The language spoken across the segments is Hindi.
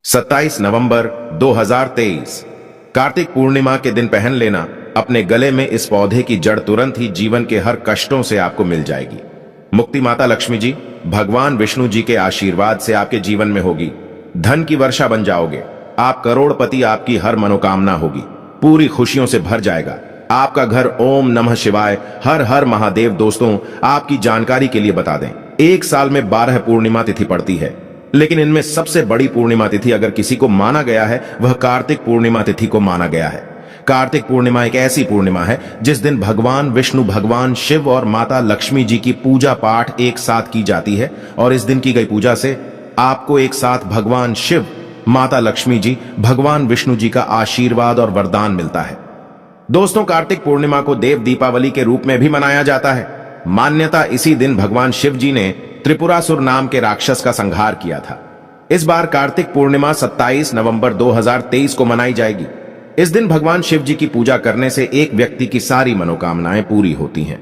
27 नवंबर 2023 कार्तिक पूर्णिमा के दिन पहन लेना अपने गले में इस पौधे की जड़, तुरंत ही जीवन के हर कष्टों से आपको मिल जाएगी। मुक्ति माता लक्ष्मी जी, भगवान विष्णु जी के आशीर्वाद से आपके जीवन में होगी। धन की वर्षा बन जाओगे, आप करोड़पति, आपकी हर मनोकामना होगी, पूरी खुशियों से भर जाएगा आपका घर। ओम नमः शिवाय, हर हर महादेव। दोस्तों, आपकी जानकारी के लिए बता दें, एक साल में 12 पूर्णिमा तिथि पड़ती है, लेकिन इनमें सबसे बड़ी पूर्णिमा तिथि अगर किसी को माना गया है, वह कार्तिक पूर्णिमा तिथि को माना गया है। कार्तिक पूर्णिमा एक ऐसी पूर्णिमा है जिस दिन भगवान विष्णु, भगवान शिव और माता लक्ष्मी जी की पूजा पाठ एक साथ की जाती है, और इस दिन की गई पूजा से आपको एक साथ भगवान शिव, माता लक्ष्मी जी, भगवान विष्णु जी का आशीर्वाद और वरदान मिलता है। दोस्तों, कार्तिक पूर्णिमा को देव दीपावली के रूप में भी मनाया जाता है। मान्यता इसी दिन भगवान शिव जी ने त्रिपुरासुर नाम के राक्षस का संहार किया था। इस बार कार्तिक पूर्णिमा 27 नवंबर 2023 को मनाई जाएगी। इस दिन भगवान शिव जी की पूजा करने से एक व्यक्ति की सारी मनोकामनाएं पूरी होती हैं।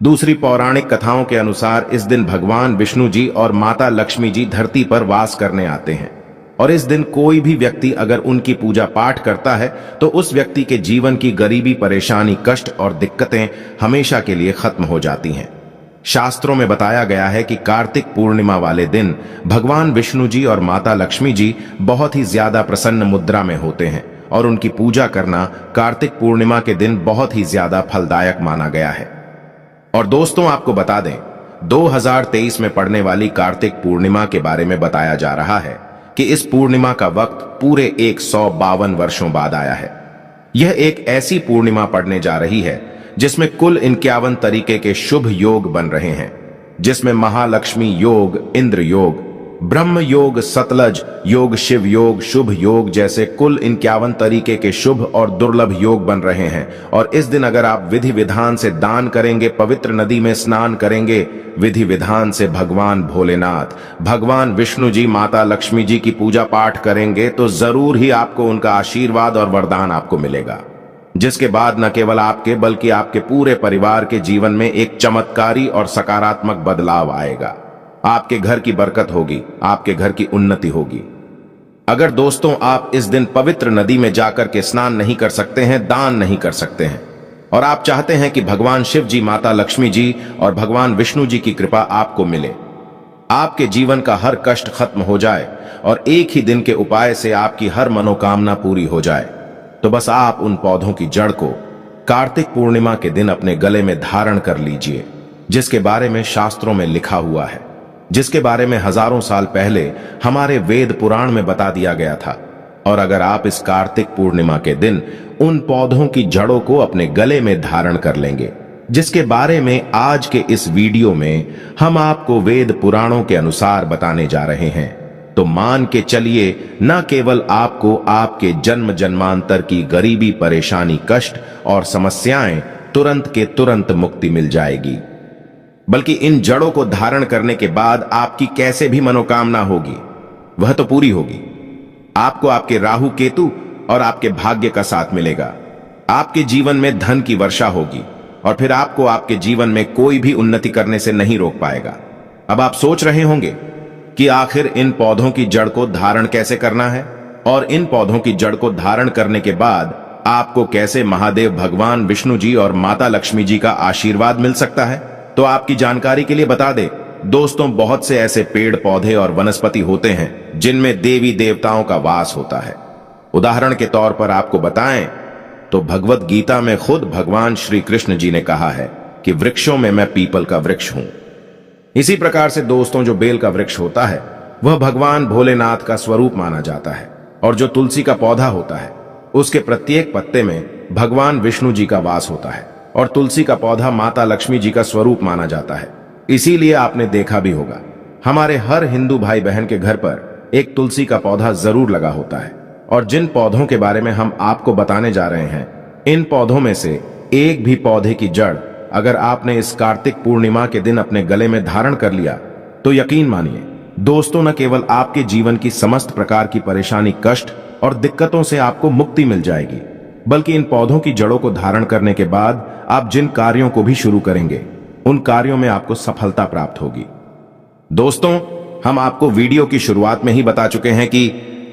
दूसरी पौराणिक कथाओं के अनुसार इस दिन भगवान विष्णु जी और माता लक्ष्मी जी धरती पर वास करने आते हैं, और इस दिन कोई भी व्यक्ति अगर उनकी पूजा पाठ करता है तो उस व्यक्ति के जीवन की गरीबी, परेशानी, कष्ट और दिक्कतें हमेशा के लिए खत्म हो जाती हैं। शास्त्रों में बताया गया है कि कार्तिक पूर्णिमा वाले दिन भगवान विष्णु जी और माता लक्ष्मी जी बहुत ही ज्यादा प्रसन्न मुद्रा में होते हैं, और उनकी पूजा करना कार्तिक पूर्णिमा के दिन बहुत ही ज्यादा फलदायक माना गया है। और दोस्तों, आपको बता दें, 2023 में पड़ने वाली कार्तिक पूर्णिमा के बारे में बताया जा रहा है कि इस पूर्णिमा का वक्त पूरे 152 वर्षों बाद आया है। यह एक ऐसी पूर्णिमा पड़ने जा रही है जिसमें कुल 51 तरीके के शुभ योग बन रहे हैं, जिसमें महालक्ष्मी योग, इंद्र योग, ब्रह्म योग, सतलज योग, शिव योग, शुभ योग जैसे कुल 51 तरीके के शुभ और दुर्लभ योग बन रहे हैं। और इस दिन अगर आप विधि विधान से दान करेंगे, पवित्र नदी में स्नान करेंगे, विधि विधान से भगवान भोलेनाथ, भगवान विष्णु जी, माता लक्ष्मी जी की पूजा पाठ करेंगे, तो जरूर ही आपको उनका आशीर्वाद और वरदान आपको मिलेगा, जिसके बाद न केवल आपके बल्कि आपके पूरे परिवार के जीवन में एक चमत्कारी और सकारात्मक बदलाव आएगा। आपके घर की बरकत होगी, आपके घर की उन्नति होगी। अगर दोस्तों आप इस दिन पवित्र नदी में जाकर के स्नान नहीं कर सकते हैं, दान नहीं कर सकते हैं, और आप चाहते हैं कि भगवान शिव जी, माता लक्ष्मी जी और भगवान विष्णु जी की कृपा आपको मिले, आपके जीवन का हर कष्ट खत्म हो जाए और एक ही दिन के उपाय से आपकी हर मनोकामना पूरी हो जाए, तो बस आप उन पौधों की जड़ को कार्तिक पूर्णिमा के दिन अपने गले में धारण कर लीजिए, जिसके बारे में शास्त्रों में लिखा हुआ है, जिसके बारे में हजारों साल पहले हमारे वेद पुराण में बता दिया गया था। और अगर आप इस कार्तिक पूर्णिमा के दिन उन पौधों की जड़ों को अपने गले में धारण कर लेंगे, जिसके बारे में आज के इस वीडियो में हम आपको वेद पुराणों के अनुसार बताने जा रहे हैं, तो मान के चलिए, न केवल आपको आपके जन्म जन्मांतर की गरीबी, परेशानी, कष्ट और समस्याएं तुरंत के तुरंत मुक्ति मिल जाएगी, बल्कि इन जड़ों को धारण करने के बाद आपकी कैसे भी मनोकामना होगी वह तो पूरी होगी। आपको आपके राहु केतु और आपके भाग्य का साथ मिलेगा, आपके जीवन में धन की वर्षा होगी, और फिर आपको आपके जीवन में कोई भी उन्नति करने से नहीं रोक पाएगा। अब आप सोच रहे होंगे कि आखिर इन पौधों की जड़ को धारण कैसे करना है, और इन पौधों की जड़ को धारण करने के बाद आपको कैसे महादेव, भगवान विष्णु जी और माता लक्ष्मी जी का आशीर्वाद मिल सकता है। तो आपकी जानकारी के लिए बता दें दोस्तों, बहुत से ऐसे पेड़, पौधे और वनस्पति होते हैं जिनमें देवी देवताओं का वास होता है। उदाहरण के तौर पर आपको बताएं तो भगवत गीता में खुद भगवान श्री कृष्ण जी ने कहा है कि वृक्षों में मैं पीपल का वृक्ष हूं। इसी प्रकार से दोस्तों, जो बेल का वृक्ष होता है वह भगवान भोलेनाथ का स्वरूप माना जाता है, और जो तुलसी का पौधा होता है उसके प्रत्येक पत्ते में भगवान विष्णु जी का वास होता है, और तुलसी का पौधा माता लक्ष्मी जी का स्वरूप माना जाता है। इसीलिए आपने देखा भी होगा, हमारे हर हिंदू भाई बहन के घर पर एक तुलसी का पौधा जरूर लगा होता है। और जिन पौधों के बारे में हम आपको बताने जा रहे हैं, इन पौधों में से एक भी पौधे की जड़ अगर आपने इस कार्तिक पूर्णिमा के दिन अपने गले में धारण कर लिया, तो यकीन मानिए दोस्तों, न केवल आपके जीवन की समस्त प्रकार की परेशानी, कष्ट और दिक्कतों से आपको मुक्ति मिल जाएगी, बल्कि इन पौधों की जड़ों को धारण करने के बाद आप जिन कार्यों को भी शुरू करेंगे, उन कार्यों में आपको सफलता प्राप्त होगी। दोस्तों, हम आपको वीडियो की शुरुआत में ही बता चुके हैं कि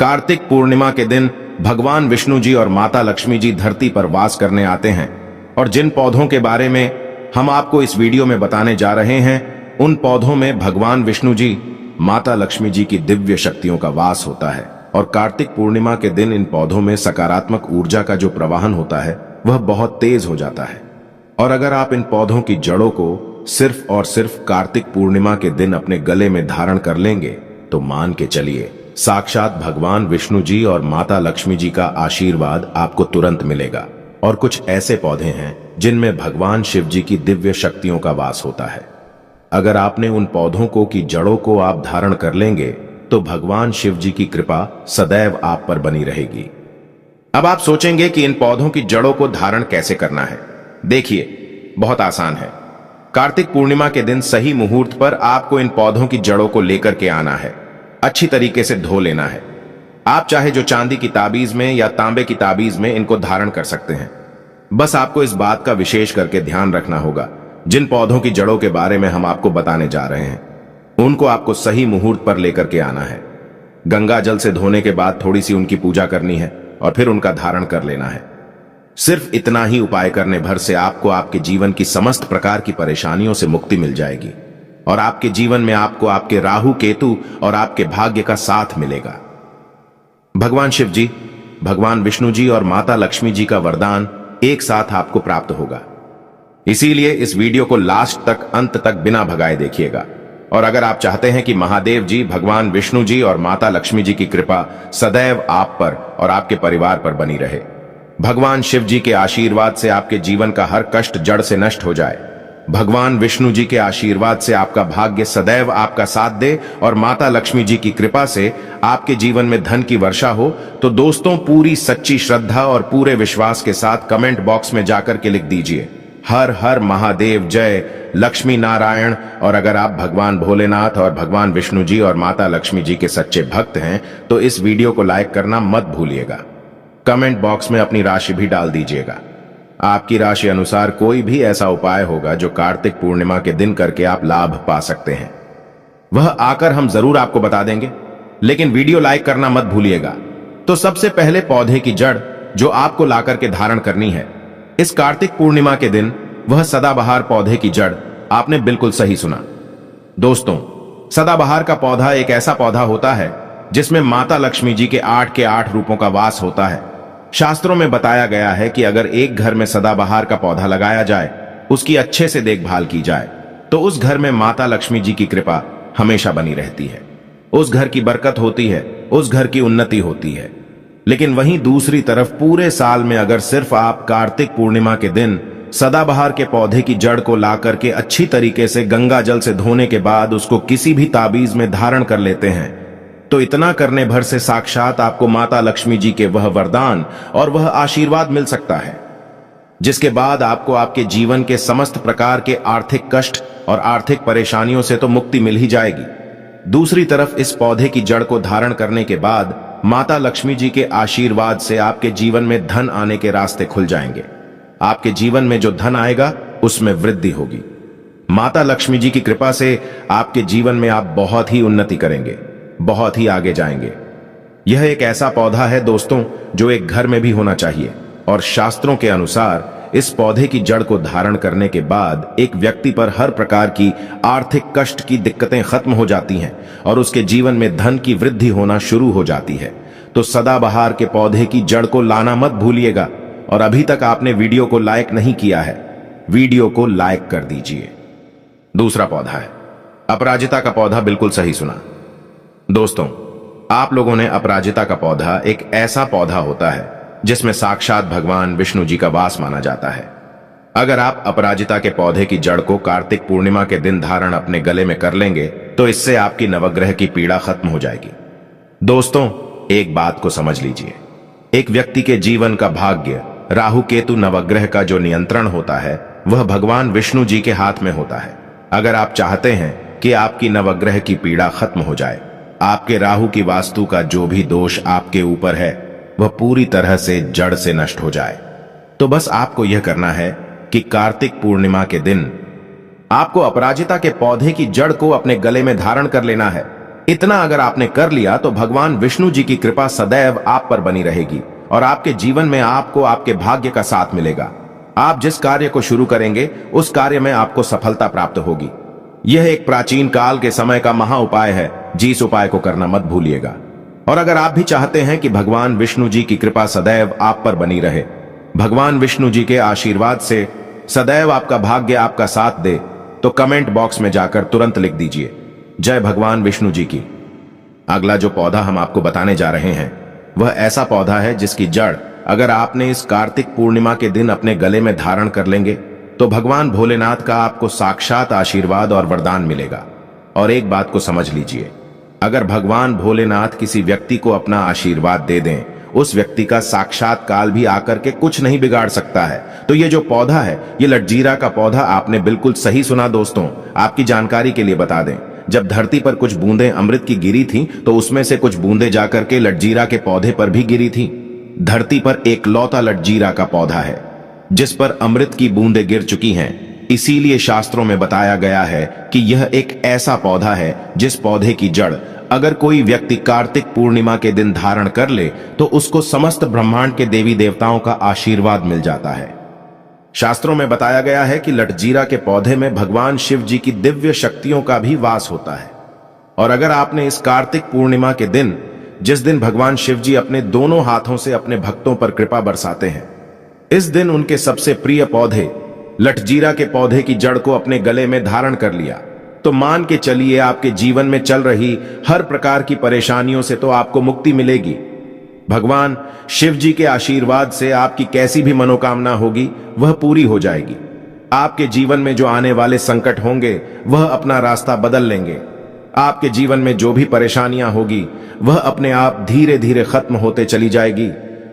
कार्तिक पूर्णिमा के दिन भगवान विष्णु जी और माता लक्ष्मी जी धरती पर वास करने आते हैं और जिन पौधों के बारे में हम आपको इस वीडियो में बताने जा रहे हैं, उन पौधों में भगवान विष्णु जी, माता लक्ष्मी जी की दिव्य शक्तियों का वास होता है। और कार्तिक पूर्णिमा के दिन इन पौधों में सकारात्मक ऊर्जा का जो प्रवाहन होता है वह बहुत तेज हो जाता है। और अगर आप इन पौधों की जड़ों को सिर्फ और सिर्फ कार्तिक पूर्णिमा के दिन अपने गले में धारण कर लेंगे तो मान के चलिए साक्षात भगवान विष्णु जी और माता लक्ष्मी जी का आशीर्वाद आपको तुरंत मिलेगा। और कुछ ऐसे पौधे हैं जिनमें भगवान शिव जी की दिव्य शक्तियों का वास होता है। अगर आपने उन पौधों को की जड़ों को आप धारण कर लेंगे तो भगवान शिव जी की कृपा सदैव आप पर बनी रहेगी। अब आप सोचेंगे कि इन पौधों की जड़ों को धारण कैसे करना है। देखिए, बहुत आसान है। कार्तिक पूर्णिमा के दिन सही मुहूर्त पर आपको इन पौधों की जड़ों को लेकर के आना है। अच्छी तरीके से धो लेना है। आप चाहे जो चांदी की ताबीज में या तांबे की ताबीज में इनको धारण कर सकते हैं। बस आपको इस बात का विशेष करके ध्यान रखना होगा, जिन पौधों की जड़ों के बारे में हम आपको बताने जा रहे हैं उनको आपको सही मुहूर्त पर लेकर के आना है। गंगा जल से धोने के बाद थोड़ी सी उनकी पूजा करनी है और फिर उनका धारण कर लेना है। सिर्फ इतना ही उपाय करने भर से आपको आपके जीवन की समस्त प्रकार की परेशानियों से मुक्ति मिल जाएगी और आपके जीवन में आपको आपके राहु केतु और आपके भाग्य का साथ मिलेगा। भगवान शिव जी, भगवान विष्णु जी और माता लक्ष्मी जी का वरदान एक साथ आपको प्राप्त होगा। इसीलिए इस वीडियो को लास्ट तक, अंत तक बिना भगाए देखिएगा। और अगर आप चाहते हैं कि महादेव जी, भगवान विष्णु जी और माता लक्ष्मी जी की कृपा सदैव आप पर और आपके परिवार पर बनी रहे, भगवान शिव जी के आशीर्वाद से आपके जीवन का हर कष्ट जड़ से नष्ट हो जाए, भगवान विष्णु जी के आशीर्वाद से आपका भाग्य सदैव आपका साथ दे और माता लक्ष्मी जी की कृपा से आपके जीवन में धन की वर्षा हो, तो दोस्तों पूरी सच्ची श्रद्धा और पूरे विश्वास के साथ कमेंट बॉक्स में जाकर के लिख दीजिए हर हर महादेव, जय लक्ष्मी नारायण। और अगर आप भगवान भोलेनाथ और भगवान विष्णु जी और माता लक्ष्मी जी के सच्चे भक्त हैं तो इस वीडियो को लाइक करना मत भूलिएगा। कमेंट बॉक्स में अपनी राशि भी डाल दीजिएगा। आपकी राशि अनुसार कोई भी ऐसा उपाय होगा जो कार्तिक पूर्णिमा के दिन करके आप लाभ पा सकते हैं, वह आकर हम जरूर आपको बता देंगे, लेकिन वीडियो लाइक करना मत भूलिएगा। तो सबसे पहले पौधे की जड़ जो आपको लाकर के धारण करनी है इस कार्तिक पूर्णिमा के दिन, वह सदाबहार पौधे की जड़। आपने बिल्कुल सही सुना दोस्तों, सदाबहार का पौधा एक ऐसा पौधा होता है जिसमें माता लक्ष्मी जी के 8 के 8 रूपों का वास होता है। शास्त्रों में बताया गया है कि अगर एक घर में सदाबहार का पौधा लगाया जाए, उसकी अच्छे से देखभाल की जाए, तो उस घर में माता लक्ष्मी जी की कृपा हमेशा बनी रहती है। उस घर की बरकत होती है, उस घर की उन्नति होती है। लेकिन वहीं दूसरी तरफ पूरे साल में अगर सिर्फ आप कार्तिक पूर्णिमा के दिन सदाबहार के पौधे की जड़ को ला करके अच्छी तरीके से गंगा जल से धोने के बाद उसको किसी भी ताबीज में धारण कर लेते हैं, तो इतना करने भर से साक्षात आपको माता लक्ष्मी जी के वह वरदान और वह आशीर्वाद मिल सकता है, जिसके बाद आपको आपके जीवन के समस्त प्रकार के आर्थिक कष्ट और आर्थिक परेशानियों से तो मुक्ति मिल ही जाएगी। दूसरी तरफ इस पौधे की जड़ को धारण करने के बाद माता लक्ष्मी जी के आशीर्वाद से आपके जीवन में धन आने के रास्ते खुल जाएंगे। आपके जीवन में जो धन आएगा उसमें वृद्धि होगी। माता लक्ष्मी जी की कृपा से आपके जीवन में आप बहुत ही उन्नति करेंगे, बहुत ही आगे जाएंगे। यह एक ऐसा पौधा है दोस्तों जो एक घर में भी होना चाहिए। और शास्त्रों के अनुसार इस पौधे की जड़ को धारण करने के बाद एक व्यक्ति पर हर प्रकार की आर्थिक कष्ट की दिक्कतें खत्म हो जाती हैं और उसके जीवन में धन की वृद्धि होना शुरू हो जाती है। तो सदाबहार के पौधे की जड़ को लाना मत भूलिएगा। और अभी तक आपने वीडियो को लाइक नहीं किया है, वीडियो को लाइक कर दीजिए। दूसरा पौधा है अपराजिता का पौधा। बिल्कुल सही सुना दोस्तों, आप लोगों ने अपराजिता का पौधा एक ऐसा पौधा होता है जिसमें साक्षात भगवान विष्णु जी का वास माना जाता है। अगर आप अपराजिता के पौधे की जड़ को कार्तिक पूर्णिमा के दिन धारण अपने गले में कर लेंगे तो इससे आपकी नवग्रह की पीड़ा खत्म हो जाएगी। दोस्तों एक बात को समझ लीजिए, एक व्यक्ति के जीवन का भाग्य राहु केतु नवग्रह का जो नियंत्रण होता है वह भगवान विष्णु जी के हाथ में होता है। अगर आप चाहते हैं कि आपकी नवग्रह की पीड़ा खत्म हो जाए, आपके राहु की वास्तु का जो भी दोष आपके ऊपर है वह पूरी तरह से जड़ से नष्ट हो जाए, तो बस आपको यह करना है कि कार्तिक पूर्णिमा के दिन आपको अपराजिता के पौधे की जड़ को अपने गले में धारण कर लेना है। इतना अगर आपने कर लिया तो भगवान विष्णु जी की कृपा सदैव आप पर बनी रहेगी और आपके जीवन में आपको आपके भाग्य का साथ मिलेगा। आप जिस कार्य को शुरू करेंगे उस कार्य में आपको सफलता प्राप्त होगी। यह एक प्राचीन काल के समय का महा उपाय है, जिस उपाय को करना मत भूलिएगा। और अगर आप भी चाहते हैं कि भगवान विष्णु जी की कृपा सदैव आप पर बनी रहे, भगवान विष्णु जी के आशीर्वाद से सदैव आपका भाग्य आपका साथ दे, तो कमेंट बॉक्स में जाकर तुरंत लिख दीजिए जय भगवान विष्णु जी की। अगला जो पौधा हम आपको बताने जा रहे हैं वह ऐसा पौधा है जिसकी जड़ अगर आपने इस कार्तिक पूर्णिमा के दिन अपने गले में धारण कर लेंगे तो भगवान भोलेनाथ का आपको साक्षात आशीर्वाद और वरदान मिलेगा। और एक बात को समझ लीजिए, अगर भगवान भोलेनाथ किसी व्यक्ति को अपना आशीर्वाद दे दें, उस व्यक्ति का साक्षात काल भी आकर के कुछ नहीं बिगाड़ सकता है। तो ये जो पौधा है, ये लटजीरा का पौधा, आपने बिल्कुल सही सुना दोस्तों। आपकी जानकारी के लिए बता दें, जब धरती पर कुछ बूंदें अमृत की गिरी थीं, तो उसमें से कुछ बूंदें जाकर के लटजीरा के पौधे पर भी गिरी थीं। धरती पर एक लौता लटजीरा का पौधा है जिस पर अमृत की बूंदें गिर चुकी हैं। इसीलिए शास्त्रों में बताया गया है कि यह एक ऐसा पौधा है जिस पौधे की जड़ अगर कोई व्यक्ति कार्तिक पूर्णिमा के दिन धारण कर ले तो उसको समस्त ब्रह्मांड के देवी देवताओं का आशीर्वाद मिल जाता है। शास्त्रों में बताया गया है कि लटजीरा के पौधे में भगवान शिव जी की दिव्य शक्तियों का भी वास होता है। और अगर आपने इस कार्तिक पूर्णिमा के दिन, जिस दिन भगवान शिव जी अपने दोनों हाथों से अपने भक्तों पर कृपा बरसाते हैं, इस दिन उनके सबसे प्रिय पौधे लटजीरा के पौधे की जड़ को अपने गले में धारण कर लिया, तो मान के चलिए आपके जीवन में चल रही हर प्रकार की परेशानियों से तो आपको मुक्ति मिलेगी। भगवान शिव जी के आशीर्वाद से आपकी कैसी भी मनोकामना होगी वह पूरी हो जाएगी। आपके जीवन में जो आने वाले संकट होंगे वह अपना रास्ता बदल लेंगे। आपके जीवन में जो भी परेशानियां होगी वह अपने आप धीरे धीरे खत्म होते चली जाएगी।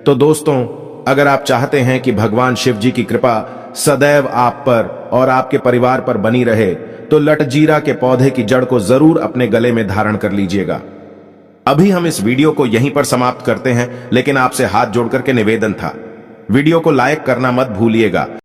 तो दोस्तों, अगर आप चाहते हैं कि भगवान शिव जी की कृपा सदैव आप पर और आपके परिवार पर बनी रहे, तो लटजीरा के पौधे की जड़ को जरूर अपने गले में धारण कर लीजिएगा। अभी हम इस वीडियो को यहीं पर समाप्त करते हैं, लेकिन आपसे हाथ जोड़ करके निवेदन था, वीडियो को लाइक करना मत भूलिएगा।